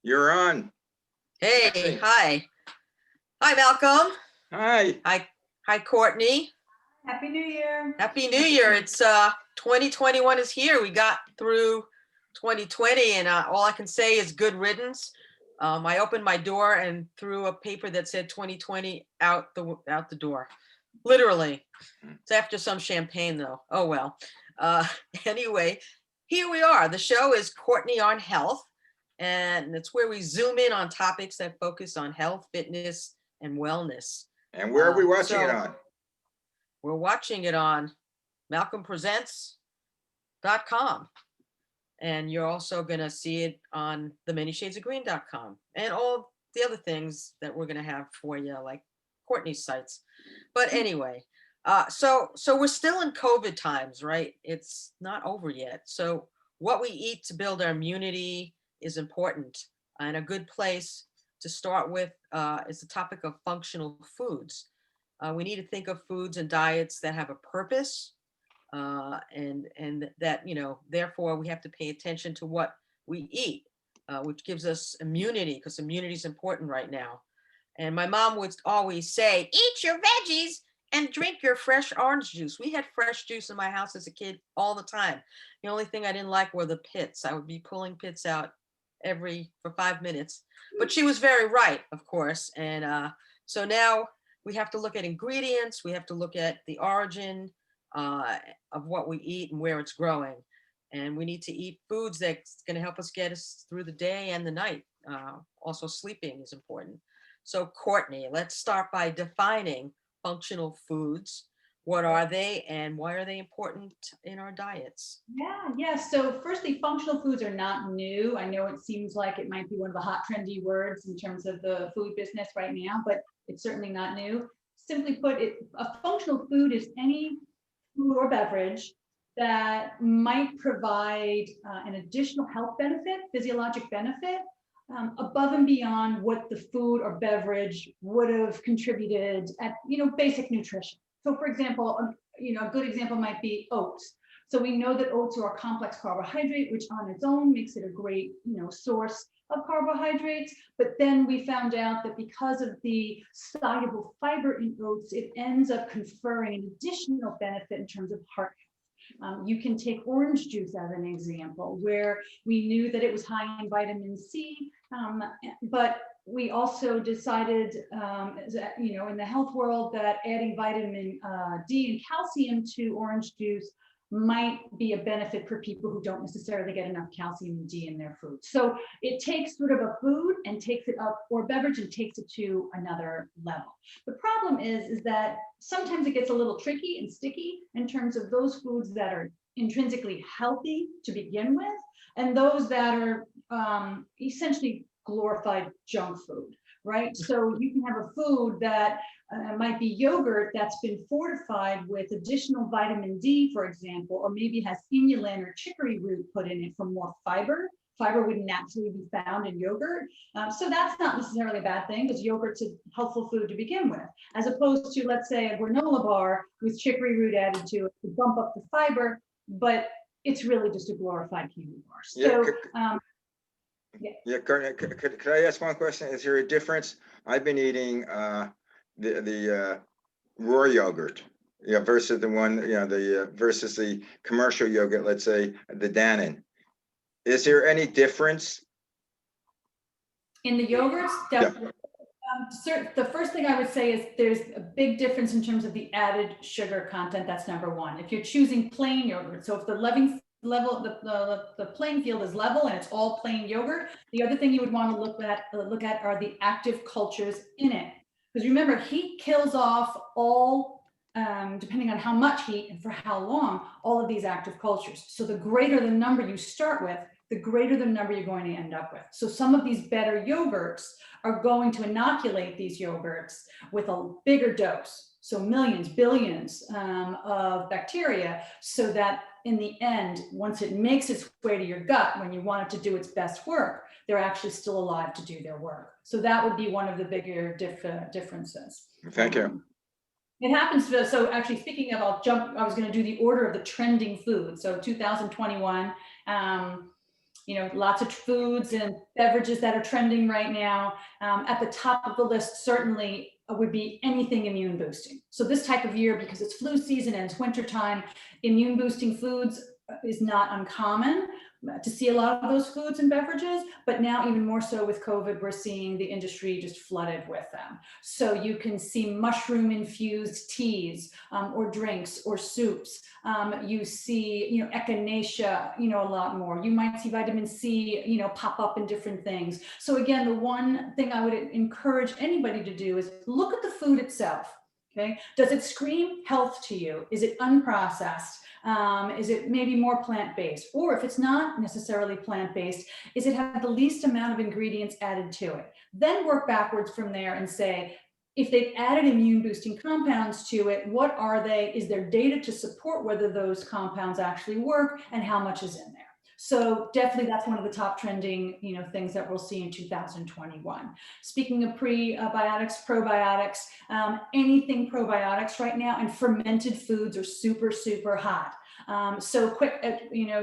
You're on. Hey, hi. Hi, Malcolm. Hi. Hi, Courtney. Happy New Year. Happy New Year. It's 2021 is here. We got through 2020 and all I can say is good riddance. I opened my door and threw a paper that said 2020 out the door. Literally. It's after some champagne though. Oh well. Anyway, here we are. The show is Courtney on Health, and it's where we zoom in on topics that focus on health, fitness, and wellness. And where are we watching it on? We're watching it on malcolmpresents.com. And you're also going to see it on theManyShadesOfGreen.com and all the other things that we're going to have for you, like Courtney's sites. But anyway, so we're still in COVID times, right? It's not over yet. So what we eat to build our immunity is important. And a good place to start with is the topic of functional foods. We need to think of foods and diets that have a purpose, and that, therefore we have to pay attention to what we eat, which gives us immunity, because immunity is important right now. And my mom would always say, eat your veggies and drink your fresh orange juice. We had fresh juice in my house as a kid all the time. The only thing I didn't like were the pits. I would be pulling pits out for 5 minutes, but she was very right, of course. And so now we have to look at ingredients. We have to look at the origin of what we eat and where it's growing. And we need to eat foods that's going to help us get us through the day and the night. Also, sleeping is important. So, Courtney, let's start by defining functional foods. What are they and why are they important in our diets? Yeah. So firstly, functional foods are not new. I know it seems like it might be one of the hot trendy words in terms of the food business right now, but it's certainly not new. Simply put, a functional food is any food or beverage that might provide an additional health benefit, physiologic benefit, above and beyond what the food or beverage would have contributed at, basic nutrition. So for example, a good example might be oats. So we know that oats are a complex carbohydrate, which on its own makes it a great, source of carbohydrates. But then we found out that because of the soluble fiber in oats, it ends up conferring an additional benefit in terms of heart health. You can take orange juice as an example, where we knew that it was high in vitamin C, but we also decided, in the health world, that adding vitamin D and calcium to orange juice might be a benefit for people who don't necessarily get enough calcium and D in their food. So it takes sort of a food and takes it up, or beverage, and takes it to another level. The problem is that sometimes it gets a little tricky and sticky in terms of those foods that are intrinsically healthy to begin with, and those that are essentially glorified junk food, right? So you can have a food that might be yogurt that's been fortified with additional vitamin D, for example, or maybe has inulin or chicory root put in it for more fiber. Fiber wouldn't naturally be found in yogurt. So that's not necessarily a bad thing, because yogurt's a helpful food to begin with, as opposed to, let's say, a granola bar with chicory root added to it to bump up the fiber, but it's really just a glorified kiwi bar. So, Courtney, could I ask one question? Is there a difference? I've been eating the raw yogurt, versus the one, versus the commercial yogurt, let's say the Dannon. Is there any difference in the yogurts? Definitely. The first thing I would say is there's a big difference in terms of the added sugar content. That's number one. If you're choosing plain yogurt, so if the the playing field is level and it's all plain yogurt, the other thing you would want to look at are the active cultures in it. Because remember, heat kills off all, depending on how much heat and for how long, all of these active cultures. So the greater the number you start with, the greater the number you're going to end up with. So some of these better yogurts are going to inoculate these yogurts with a bigger dose. So millions, billions of bacteria, so that in the end, once it makes its way to your gut, when you want it to do its best work, they're actually still alive to do their work. So that would be one of the bigger differences. Thank you. It happens to, so actually speaking of, I was going to do the order of the trending foods. So 2021, lots of foods and beverages that are trending right now. At the top of the list certainly would be anything immune boosting. So this type of year, because it's flu season and it's winter time, immune boosting foods is not uncommon to see a lot of those foods and beverages, but now even more so with COVID, we're seeing the industry just flooded with them. So you can see mushroom infused teas or drinks or soups. You see, echinacea, a lot more. You might see vitamin C, pop up in different things. So again, the one thing I would encourage anybody to do is look at the food itself. Okay, does it scream health to you? Is it unprocessed? Is it maybe more plant-based? Or if it's not necessarily plant-based, is it have the least amount of ingredients added to it? Then work backwards from there and say, if they've added immune boosting compounds to it, what are they? Is there data to support whether those compounds actually work and how much is in there? So definitely that's one of the top trending, things that we'll see in 2021. Speaking of prebiotics, probiotics, anything probiotics right now, and fermented foods are super, super hot. So quick,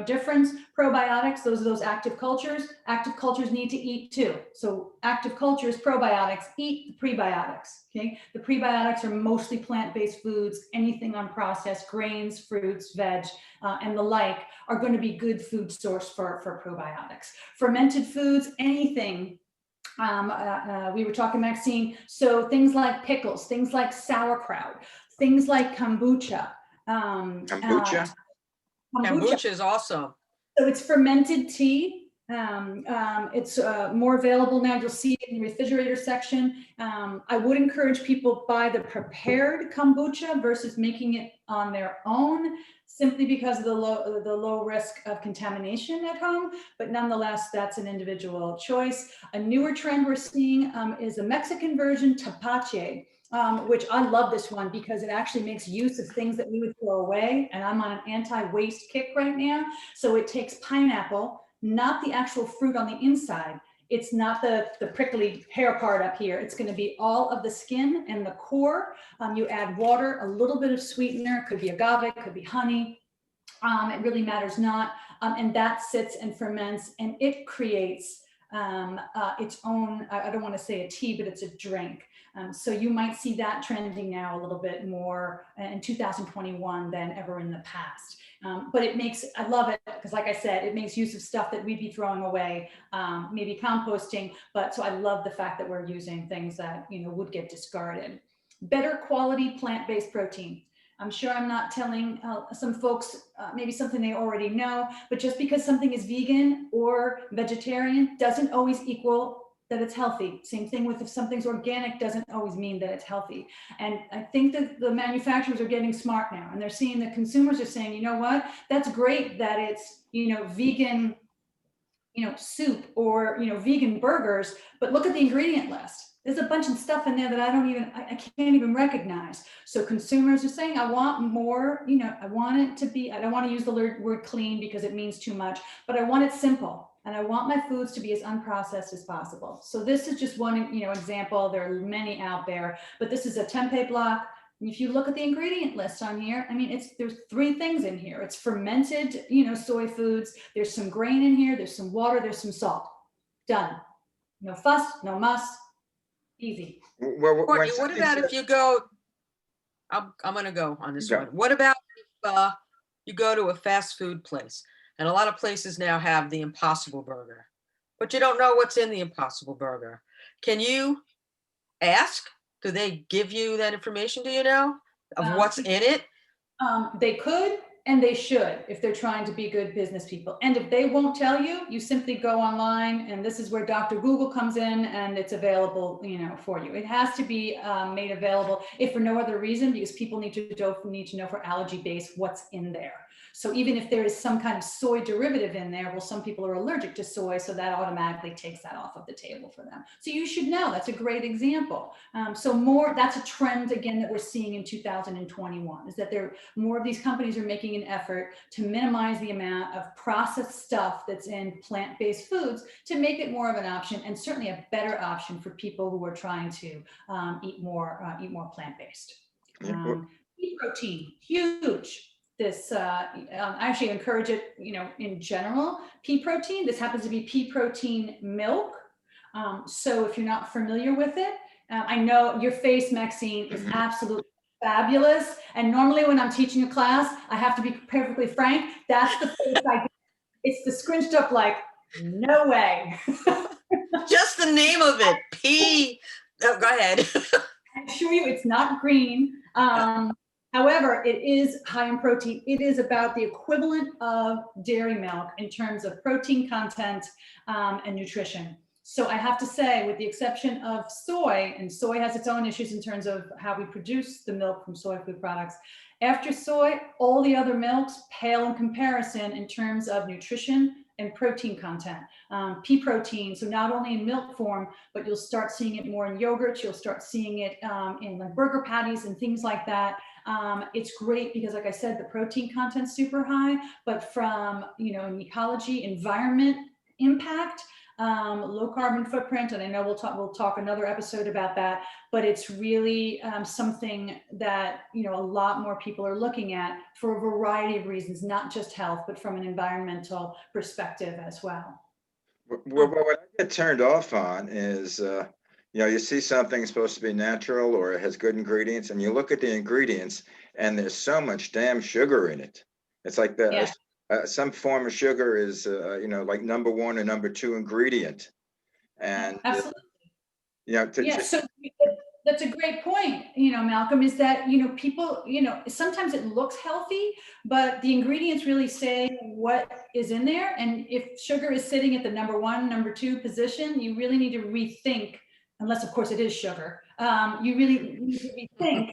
difference, probiotics, those are those active cultures. Active cultures need to eat too. So active cultures, probiotics, eat the prebiotics, okay? The prebiotics are mostly plant-based foods, anything unprocessed, grains, fruits, veg, and the like are going to be good food source for probiotics. Fermented foods, anything. We were talking, Maxine, so things like pickles, things like sauerkraut, things like kombucha. Kombucha? Kombucha is awesome. So it's fermented tea. It's more available now. You'll see it in the refrigerator section. I would encourage people buy the prepared kombucha versus making it on their own, simply because of the low risk of contamination at home. But nonetheless, that's an individual choice. A newer trend we're seeing is a Mexican version, tapache. Which I love this one because it actually makes use of things that we would throw away. And I'm on an anti-waste kick right now. So it takes pineapple, not the actual fruit on the inside. It's not the prickly hair part up here. It's going to be all of the skin and the core. You add water, a little bit of sweetener, could be agave, could be honey. It really matters not. And that sits and ferments and it creates its own, I don't want to say a tea, but it's a drink. So you might see that trending now a little bit more in 2021 than ever in the past. But I love it because like I said, it makes use of stuff that we'd be throwing away, maybe composting. But so I love the fact that we're using things that, would get discarded. Better quality plant-based protein. I'm sure I'm not telling some folks maybe something they already know, but just because something is vegan or vegetarian doesn't always equal that it's healthy. Same thing with if something's organic doesn't always mean that it's healthy. And I think that the manufacturers are getting smart now and they're seeing the consumers are saying, you know what, that's great that it's, vegan, soup or, vegan burgers, but look at the ingredient list. There's a bunch of stuff in there that I can't even recognize. So consumers are saying, I want more, I want it to be, I don't want to use the word clean because it means too much, but I want it simple. And I want my foods to be as unprocessed as possible. So this is just one, example. There are many out there, but this is a tempeh block. If you look at the ingredient list on here, there's 3 things in here. It's fermented, soy foods. There's some grain in here. There's some water. There's some salt. Done. No fuss, no muss. Easy. Well, Courtney, what about if you go, I'm going to go on this one. What about if you go to a fast food place? And a lot of places now have the Impossible Burger, but you don't know what's in the Impossible Burger. Can you ask? Do they give you that information? Do you know of what's in it? They could and they should if they're trying to be good business people. And if they won't tell you, you simply go online, and this is where Dr. Google comes in, and it's available, for you. It has to be made available if for no other reason, because people need to know for allergy-based what's in there. So even if there is some kind of soy derivative in there, well, some people are allergic to soy, so that automatically takes that off of the table for them. So you should know. That's a great example. That's a trend again that we're seeing in 2021, is that more of these companies are making an effort to minimize the amount of processed stuff that's in plant-based foods to make it more of an option, and certainly a better option for people who are trying to eat more plant-based. Pea protein, huge. I actually encourage it, in general, pea protein. This happens to be pea protein milk. So if you're not familiar with it, I know your face, Maxine, is absolutely fabulous. And normally when I'm teaching a class, I have to be perfectly frank. That's the face I get. It's the scrunched up like, no way. Just the name of it, pea. Oh, go ahead. I assure you it's not green. However, it is high in protein. It is about the equivalent of dairy milk in terms of protein content and nutrition. So I have to say, with the exception of soy, and soy has its own issues in terms of how we produce the milk from soy food products. After soy, all the other milks pale in comparison in terms of nutrition and protein content. Pea protein, so not only in milk form, but you'll start seeing it more in yogurts. You'll start seeing it in like burger patties and things like that. It's great because, like I said, the protein content's super high, but from, an ecology, environment impact, low carbon footprint, and I know we'll talk another episode about that, but it's really something that, a lot more people are looking at for a variety of reasons, not just health, but from an environmental perspective as well. Well, what I get turned off on is, you see something supposed to be natural or it has good ingredients, and you look at the ingredients, and there's so much damn sugar in it. It's like Yeah. Some form of sugar is, like number one or number two ingredient, and Absolutely. yeah, So that's a great point, Malcolm, is that, people, sometimes it looks healthy, but the ingredients really say what is in there. And if sugar is sitting at the number one, number two position, you really need to rethink, unless of course it is sugar, you really need to rethink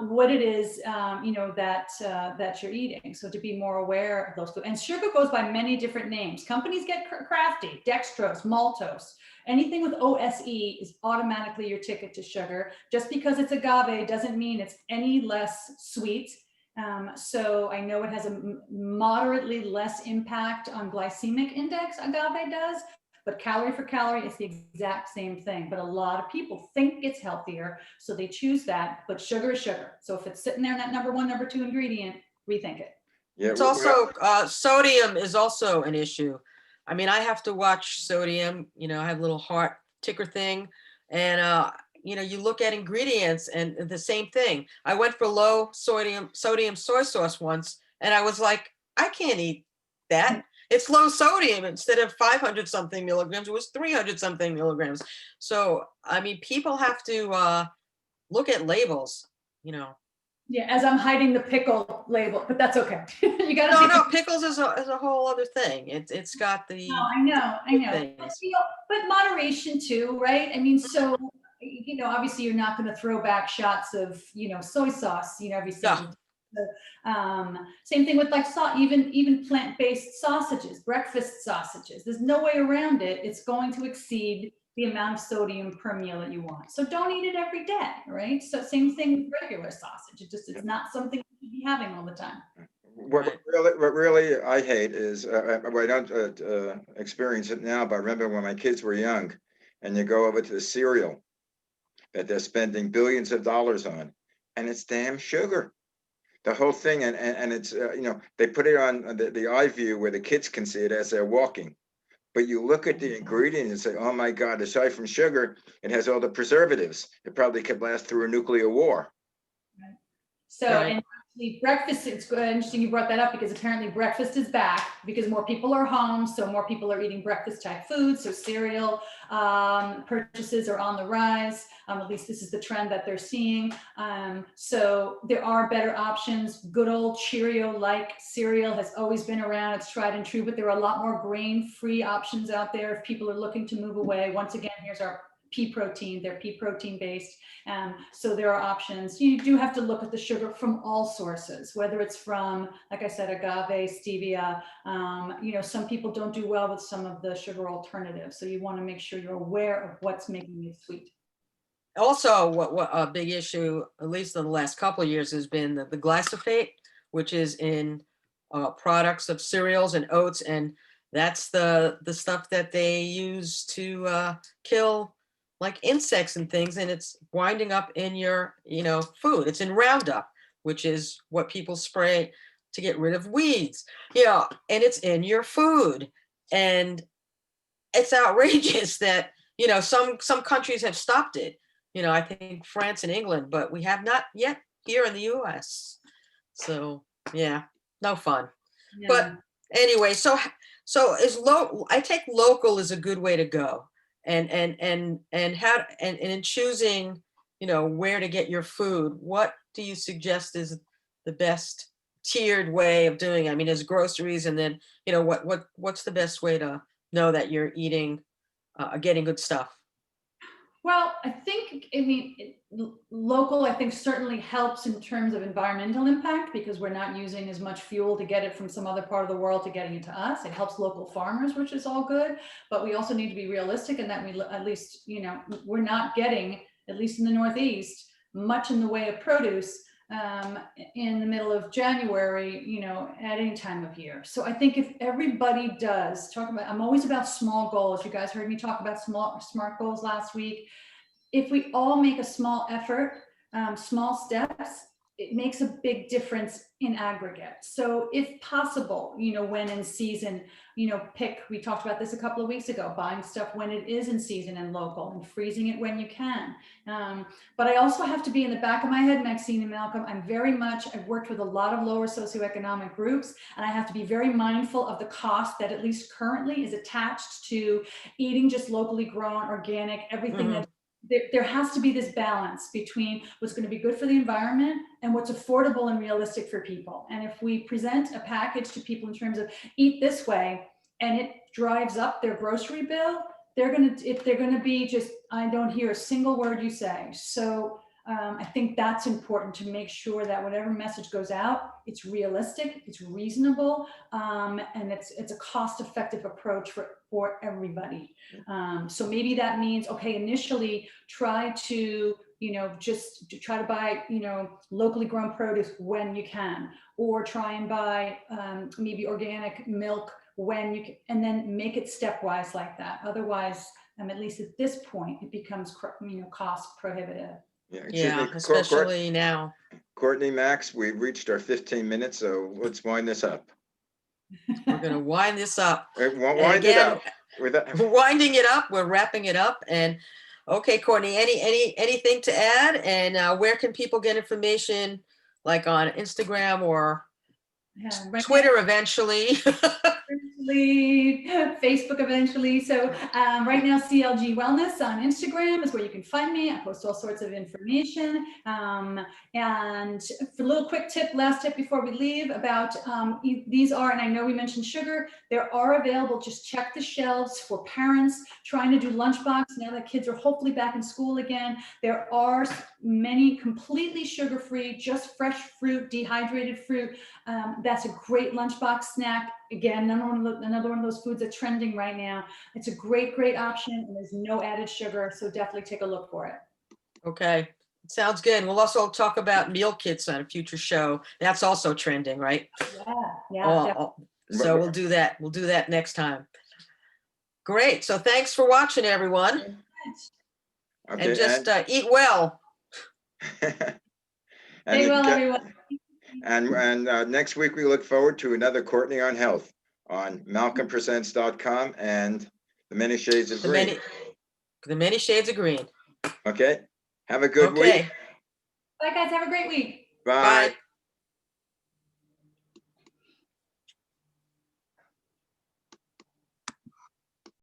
what it is, that you're eating. So to be more aware of those. And sugar goes by many different names. Companies get crafty: dextrose, maltose. Anything with OSE is automatically your ticket to sugar. Just because it's agave doesn't mean it's any less sweet. So I know it has a moderately less impact on glycemic index, agave does, but calorie for calorie, it's the exact same thing. But a lot of people think it's healthier, so they choose that, but sugar is sugar. So if it's sitting there in that number one, number two ingredient, rethink it. yeah, It's also, sodium is also an issue. I mean, I have to watch sodium, I have a little heart ticker thing, and, you look at ingredients and the same thing. I went for low sodium soy sauce once, and I was like, I can't eat that. It's low sodium. Instead of 500 something milligrams, it was 300 something milligrams. So, I mean, people have to look at labels, Yeah, as I'm hiding the pickle label, but that's okay. You got to. No, pickles is a whole other thing. It's got the. No, I know. Things. But moderation too, right? I mean, so obviously you're not going to throw back shots of soy sauce, every single time. So, same thing with like even plant-based sausages, breakfast sausages. There's no way around it. It's going to exceed the amount of sodium per meal that you want. So don't eat it every day, right? So same thing with regular sausage. It's not something you should be having all the time. what really I hate is, I don't experience it now, but I remember when my kids were young, and you go over to the cereal that they're spending billions of dollars on, and it's damn sugar. The whole thing, and it's, they put it on the eye view where the kids can see it as they're walking. But you look at the ingredient and say, oh my God, aside from sugar, it has all the preservatives. It probably could last through a nuclear war. So, and actually breakfast, it's interesting you brought that up, because apparently breakfast is back because more people are home. So more people are eating breakfast type foods. So cereal purchases are on the rise. At least this is the trend that they're seeing. So there are better options. Good old Cheerio-like cereal has always been around. It's tried and true, but there are a lot more grain-free options out there if people are looking to move away. Once again, here's our pea protein. They're pea protein based. So there are options. You do have to look at the sugar from all sources, whether it's from, like I said, agave, stevia. Some people don't do well with some of the sugar alternatives. So you want to make sure you're aware of what's making you sweet. Also, what a big issue, at least in the last couple of years, has been the glyphosate, which is in products of cereals and oats, and that's the stuff that they use to kill like insects and things, and it's winding up in your food. It's in Roundup, which is what people spray to get rid of weeds, you know, and it's in your food. And it's outrageous that, you know, some countries have stopped it. You know, I think France and England, but we have not yet here in the US. So yeah, no fun. But anyway, so is I take local is a good way to go. And how and in choosing, you know, where to get your food, what do you suggest is the best tiered way of doing it? I mean, there's groceries, and then, you know, what's the best way to know that you're eating, getting good stuff? Well, I think, I mean, local, I think certainly helps in terms of environmental impact because we're not using as much fuel to get it from some other part of the world to getting it to us. It helps local farmers, which is all good, but we also need to be realistic in that we, at least, you know, we're not getting, at least in the Northeast, much in the way of produce in the middle of January, you know, at any time of year. So I think if everybody does talk about, I'm always about small goals. You guys heard me talk about SMART goals last week. If we all make a small effort, small steps, it makes a big difference in aggregate. So if possible, you know, when in season, you know, we talked about this a couple of weeks ago, buying stuff when it is in season and local and freezing it when you can. But I also have to be in the back of my head, Maxine and Malcolm, I've worked with a lot of lower socioeconomic groups, and I have to be very mindful of the cost that at least currently is attached to eating just locally grown, organic, everything that there has to be this balance between what's going to be good for the environment and what's affordable and realistic for people. And if we present a package to people in terms of eat this way, and it drives up their grocery bill, if they're going to be just, I don't hear a single word you say. So I think that's important to make sure that whatever message goes out, it's realistic, it's reasonable, and it's a cost-effective approach for everybody. So maybe that means, okay, initially try to, you know, just to try to buy, you know, locally grown produce when you can, or try and buy maybe organic milk when you can, and then make it stepwise like that. Otherwise, at least at this point, it becomes, you know, cost prohibitive. Yeah, especially now. Courtney, Max, we've reached our 15 minutes, so let's wind this up. We're going to wind this up. Wind it up. We're winding it up. We're wrapping it up. And okay, Courtney, anything to add? And where can people get information, like on Instagram or Twitter eventually? Facebook eventually. So right now, CLG Wellness on Instagram is where you can find me. I post all sorts of information. And for a little quick tip, last tip before we leave about these are, and I know we mentioned sugar, there are available, just check the shelves for parents trying to do lunchbox now that kids are hopefully back in school again. There are many completely sugar-free, just fresh fruit, dehydrated fruit. That's a great lunchbox snack. Again, another one of those foods that's trending right now. It's a great option, and there's no added sugar, so definitely take a look for it. Okay, sounds good. We'll also talk about meal kits on a future show. That's also trending, right? Yeah. So we'll do that. We'll do that next time. Great. So thanks for watching, everyone. Okay, and just eat well. Stay well, everyone. And next week, we look forward to another Courtney on Health on malcolmpresents.com and The Many Shades of Green. The Many Shades of Green. Okay. Have a good week. Bye, guys. Have a great week. Bye.